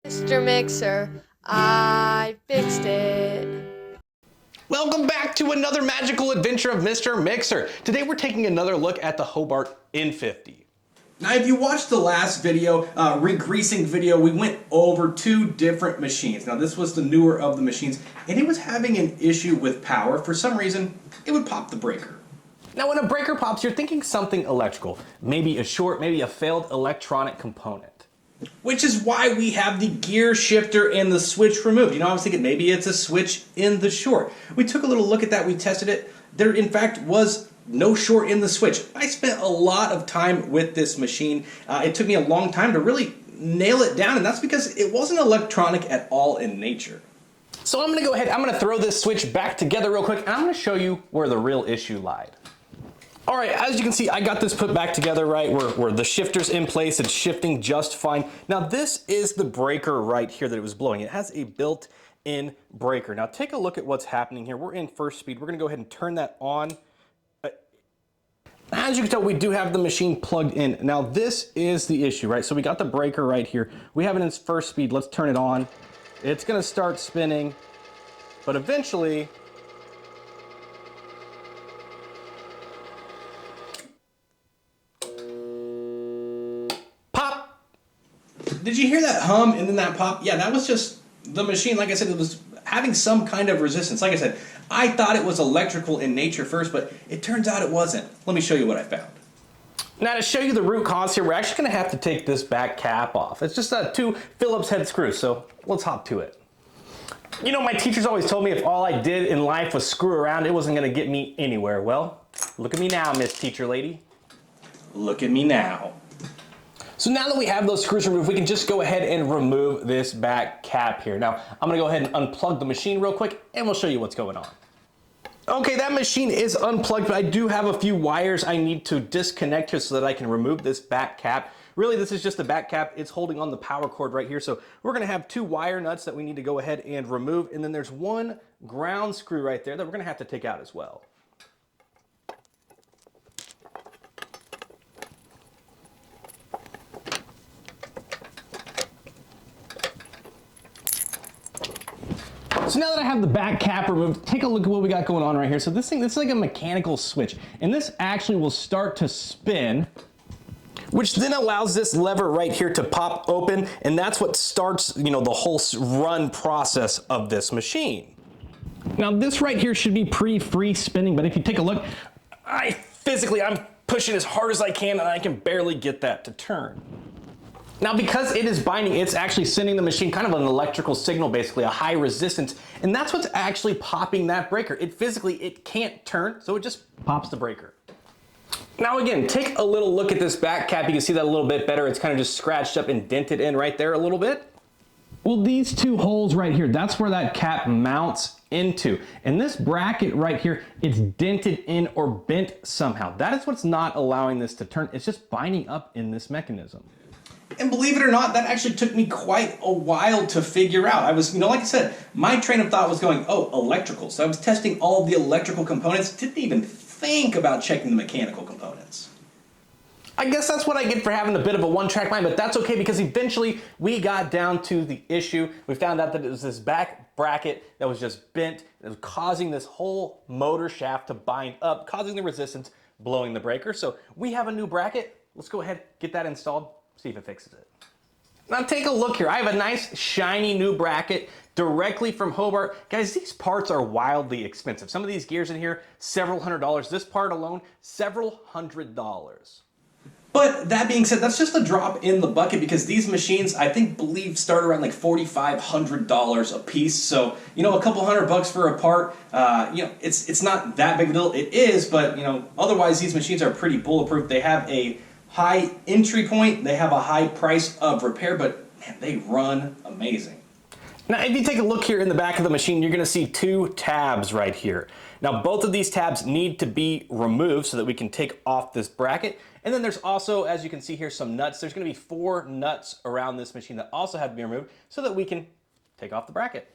Mr. Mixer, I fixed it. Welcome back to another magical adventure of Mr. Mixer. Today we're taking another look at the Hobart N50. Now, if you watched the last video, re-greasing video, we went over two different machines. Now, this was the newer of the machines, and it was having an issue with power. For some reason, it would pop the breaker. Now, when a breaker pops, you're thinking something electrical. Maybe a short, maybe a failed electronic component. Which is why we have the gear shifter and the switch removed. You know, I was thinking maybe it's a switch in the short. We took a little look at that, we tested it. There, in fact, was no short in the switch. I spent a lot of time with this machine. It took me a long time to really nail it down, and that's because it wasn't electronic at all in nature. So I'm gonna go ahead, I'm gonna throw this switch back together real quick, and I'm gonna show you where the real issue lied. All right, as you can see, I got this put back together right where the shifter's in place. It's shifting just fine. Now this is the breaker right here that it was blowing. It has a built-in breaker. Now take a look at what's happening here. We're in first speed. We're gonna go ahead and turn that on. As you can tell, we do have the machine plugged in. Now this is the issue, right? So we got the breaker right here. We have it in first speed. Let's turn it on. It's gonna start spinning, but eventually, Did you hear that hum and then that pop? Yeah, that was just the machine. Like I said, it was having some kind of resistance. Like I said, I thought it was electrical in nature first, but it turns out it wasn't. Let me show you what I found. now to show you the root cause here, we're actually gonna have to take this back cap off. It's just two Phillips head screws, so let's hop to it. You know, my teachers always told me if all I did in life was screw around, it wasn't gonna get me anywhere. Well, look at me now, Miss Teacher Lady. Look at me now. So now that we have those screws removed, we can just go ahead and remove this back cap here. Now, I'm gonna go ahead and unplug the machine real quick, and we'll show you what's going on. Okay, that machine is unplugged, but I do have a few wires I need to disconnect here so that I can remove this back cap. Really, this is just the back cap. It's holding on the power cord right here. So we're gonna have two wire nuts that we need to go ahead and remove, and then there's one ground screw right there that we're gonna have to take out as well. So now that I have the back cap removed, take a look at what we got going on right here. So this is like a mechanical switch, and this actually will start to spin, which then allows this lever right here to pop open, and that's what starts, you know, the whole run process of this machine. Now this right here should be free spinning, but if you take a look, I'm pushing as hard as I can, and I can barely get that to turn. Now because it is binding, it's actually sending the machine kind of an electrical signal, basically a high resistance, and that's what's actually popping that breaker. It can't turn, so it just pops the breaker. Now again, take a little look at this back cap. You can see that a little bit better. It's kind of just scratched up and dented in right there a little bit. Well, these two holes right here, that's where that cap mounts into. And this bracket right here, it's dented in or bent somehow. That is what's not allowing this to turn. It's just binding up in this mechanism. And believe it or not, that actually took me quite a while to figure out. I was, like I said, my train of thought was going, oh, electrical. So I was testing all the electrical components, didn't even think about checking the mechanical components. I guess that's what I get for having a bit of a one-track mind, but that's okay because eventually we got down to the issue. We found out that it was this back bracket that was just bent. It was causing this whole motor shaft to bind up, causing the resistance, blowing the breaker. So we have a new bracket. Let's go ahead, get that installed, see if it fixes it. Now take a look here. I have a nice shiny new bracket directly from Hobart. Guys, these parts are wildly expensive. Some of these gears in here, several $100s. This part alone, several $100s. But that being said, that's just a drop in the bucket because these machines, I believe start around like $4,500 a piece. So, a couple $100 for a part, it's not that big a deal. It is, but, otherwise these machines are pretty bulletproof. They have a high entry point, they have a high price of repair, but man, they run amazing. Now, if you take a look here in the back of the machine, you're gonna see two tabs right here. Now, both of these tabs need to be removed so that we can take off this bracket. And then there's also, as you can see here, some nuts. There's gonna be 4 nuts around this machine that also have to be removed so that we can take off the bracket.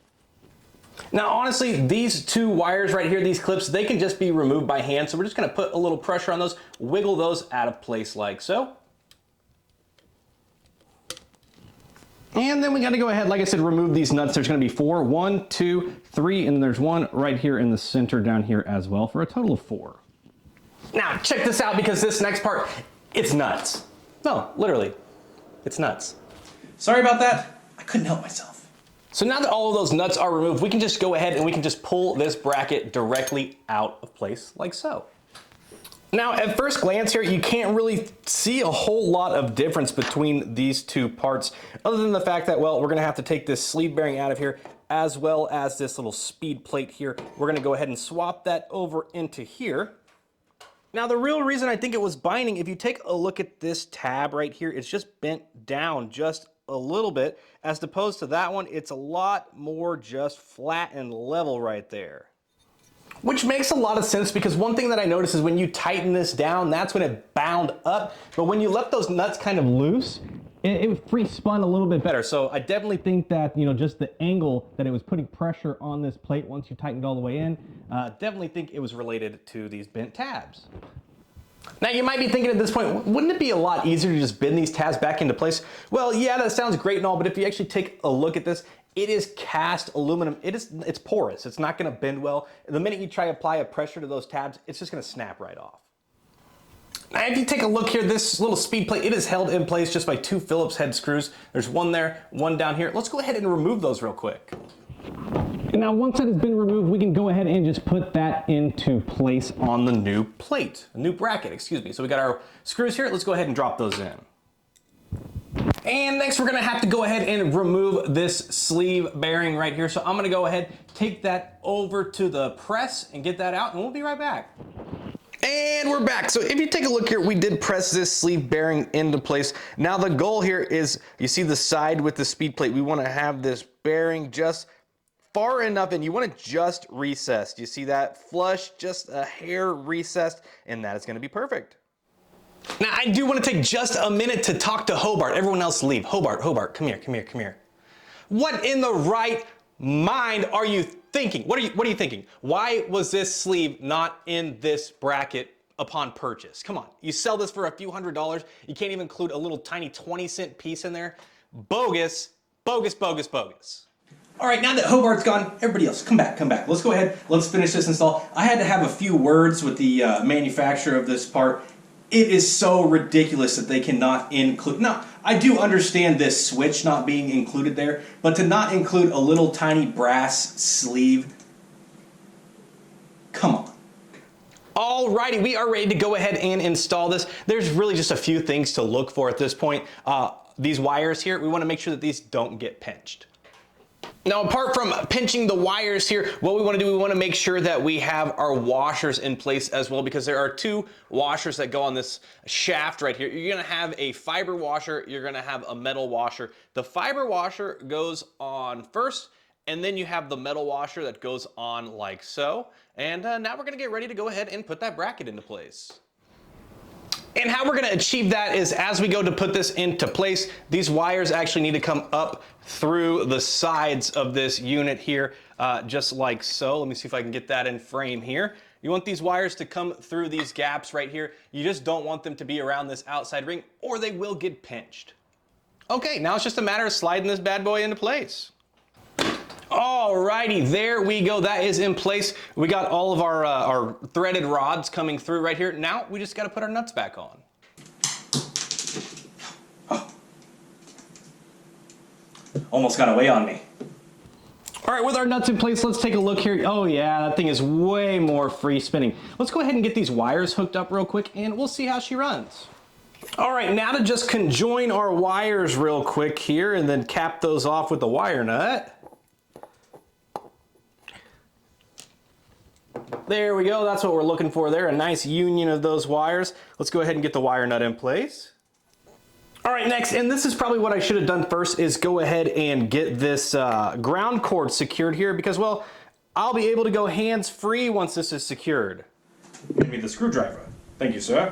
Now, honestly, these two wires right here, these clips, they can just be removed by hand. So we're just gonna put a little pressure on those, wiggle those out of place like so. And then we got to go ahead, like I said, remove these nuts. There's going to be 4, 1, 2, 3, and there's one right here in the center down here as well for a total of 4. Now check this out, because this next part, it's nuts. No, literally, it's nuts. Sorry about that. I couldn't help myself. So now that all of those nuts are removed, we can just go ahead and we can just pull this bracket directly out of place like so. Now, at first glance here, you can't really see a whole lot of difference between these two parts, other than the fact that, well, we're gonna have to take this sleeve bearing out of here, as well as this little speed plate here. We're gonna go ahead and swap that over into here. Now, the real reason I think it was binding, if you take a look at this tab right here, it's just bent down just a little bit, as opposed to that one, it's a lot more just flat and level right there. Which makes a lot of sense, because one thing that I noticed is when you tighten this down, that's when it bound up. But when you let those nuts kind of loose, it free spun a little bit better. So I definitely think that, you know, just the angle that it was putting pressure on this plate once you tightened all the way in, definitely think it was related to these bent tabs. Now you might be thinking at this point, wouldn't it be a lot easier to just bend these tabs back into place? Well, yeah, that sounds great and all, but if you actually take a look at this, it is cast aluminum. It's porous. It's not going to bend well. The minute you try to apply a pressure to those tabs, it's just going to snap right off. Now, if you take a look here, this little speed plate, it is held in place just by 2 Phillips head screws. There's one there, one down here. Let's go ahead and remove those real quick. And now once that has been removed, we can go ahead and just put that into place on the new plate, a new bracket, excuse me. So we got our screws here. Let's go ahead and drop those in. And next we're gonna have to go ahead and remove this sleeve bearing right here. So I'm gonna go ahead, take that over to the press and get that out, and we'll be right back. And we're back. So if you take a look here, we did press this sleeve bearing into place. Now the goal here is, you see the side with the speed plate, we wanna have this bearing just far enough, and you want it just recessed. You see that? Flush, just a hair recessed, and that is gonna be perfect. Now, I do want to take just a minute to talk to Hobart. Everyone else leave. Hobart, come here, come here, come here. What in the right mind are you thinking? What are you thinking? Why was this sleeve not in this bracket upon purchase? Come on, you sell this for a few $100s. You can't even include a little tiny 20-cent piece in there. Bogus, bogus, bogus, bogus. All right, now that Hobart's gone, everybody else, come back. Let's go ahead, let's finish this install. I had to have a few words with the manufacturer of this part. It is so ridiculous that they cannot include, now, I do understand this switch not being included there, but to not include a little tiny brass sleeve, come on. Alrighty, we are ready to go ahead and install this. There's really just a few things to look for at this point. These wires here, we want to make sure that these don't get pinched. Now, apart from pinching the wires here, what we want to do, we want to make sure that we have our washers in place as well, because there are 2 washers that go on this shaft right here. You're going to have a fiber washer, you're going to have a metal washer. The fiber washer goes on first, and then you have the metal washer that goes on like so. And now we're going to get ready to go ahead and put that bracket into place. And how we're going to achieve that is, as we go to put this into place, these wires actually need to come up through the sides of this unit here, just like so. Let me see if I can get that in frame here. You want these wires to come through these gaps right here. You just don't want them to be around this outside ring, or they will get pinched. Okay, now it's just a matter of sliding this bad boy into place. Alrighty, there we go. That is in place. We got all of our threaded rods coming through right here. Now we just got to put our nuts back on. Oh. Almost got away on me. All right, with our nuts in place, let's take a look here. Oh yeah, that thing is way more free spinning. Let's go ahead and get these wires hooked up real quick, and we'll see how she runs. All right, now to just conjoin our wires real quick here, and then cap those off with the wire nut. There we go, that's what we're looking for there, a nice union of those wires. Let's go ahead and get the wire nut in place. All right, next, and this is probably what I should have done first, is go ahead and get this ground cord secured here, because, well, I'll be able to go hands-free once this is secured. Give me the screwdriver. Thank you, sir.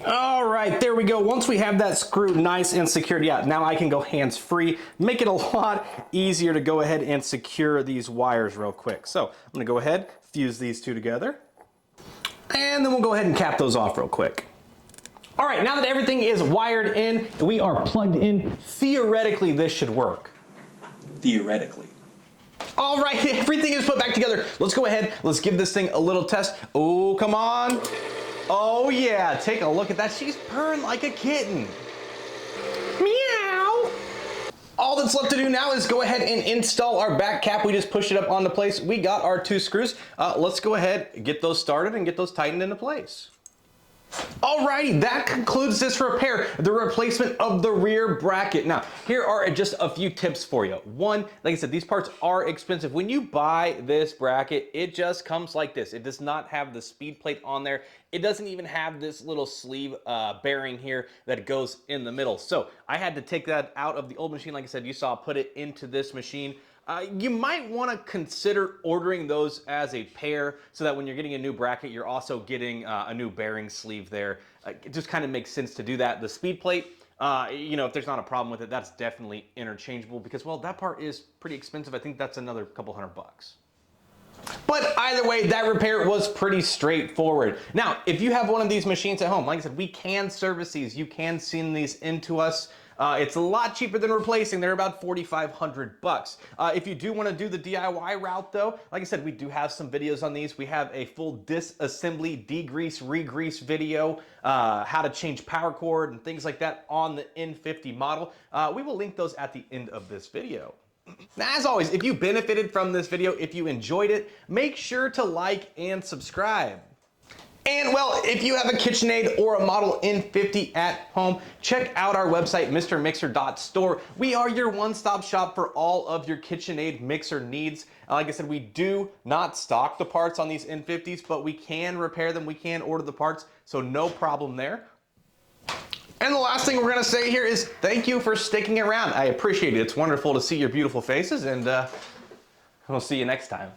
All right, there we go. Once we have that screw nice and secured, yeah, now I can go hands-free, make it a lot easier to go ahead and secure these wires real quick. So I'm gonna go ahead, fuse these 2 together, and then we'll go ahead and cap those off real quick. All right, now that everything is wired in, we are plugged in, theoretically this should work. Theoretically. All right, everything is put back together. Let's go ahead, let's give this thing a little test. Oh, come on. Oh yeah, take a look at that. She's purring like a kitten. Meow. All that's left to do now is go ahead and install our back cap. We just pushed it up onto place. We got our 2 screws. Let's go ahead, get those started and get those tightened into place. Alrighty, that concludes this repair, the replacement of the rear bracket. Now, here are just a few tips for you. One, like I said, these parts are expensive. When you buy this bracket, it just comes like this. It does not have the speed plate on there. It doesn't even have this little sleeve bearing here that goes in the middle. So I had to take that out of the old machine. Like I said, you saw, put it into this machine. You might want to consider ordering those as a pair so that when you're getting a new bracket, you're also getting a new bearing sleeve there. It just kind of makes sense to do that. The speed plate, you know, if there's not a problem with it, that's definitely interchangeable because, well, that part is pretty expensive. I think that's another couple $100 bucks. But either way, that repair was pretty straightforward. Now, if you have one of these machines at home, like I said, we can service these. You can send these into us. It's a lot cheaper than replacing. They're about 4,500 bucks. If you do want to do the DIY route though, like I said, we do have some videos on these. We have a full disassembly, degrease, regrease video, how to change power cord and things like that on the N50 model. We will link those at the end of this video. Now, as always, if you benefited from this video, if you enjoyed it, make sure to like and subscribe. And well, if you have a KitchenAid or a Model N50 at home, check out our website, mrmixer.store. We are your one-stop shop for all of your KitchenAid mixer needs. Like I said, we do not stock the parts on these N50s, but we can repair them. We can order the parts, so no problem there. And the last thing we're gonna say here is thank you for sticking around. I appreciate it. It's wonderful to see your beautiful faces, and we'll see you next time.